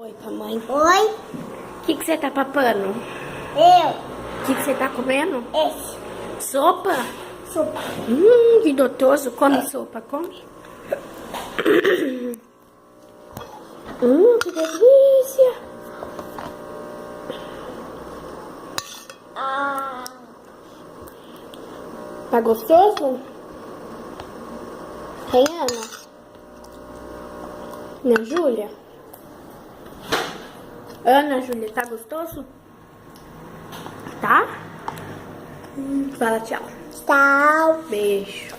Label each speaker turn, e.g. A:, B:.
A: Oi, mamãe.
B: Oi?
A: O que você tá papando?
B: Eu.
A: O que você tá comendo?
B: Esse.
A: Sopa?
B: Sopa.
A: Que gostoso. Come sopa, come. Que delícia.
B: Ah.
A: Tá gostoso? Tem Ana? Ana Júlia? Ana Júlia, tá gostoso? Tá? Fala tchau.
B: Tchau.
A: Beijo.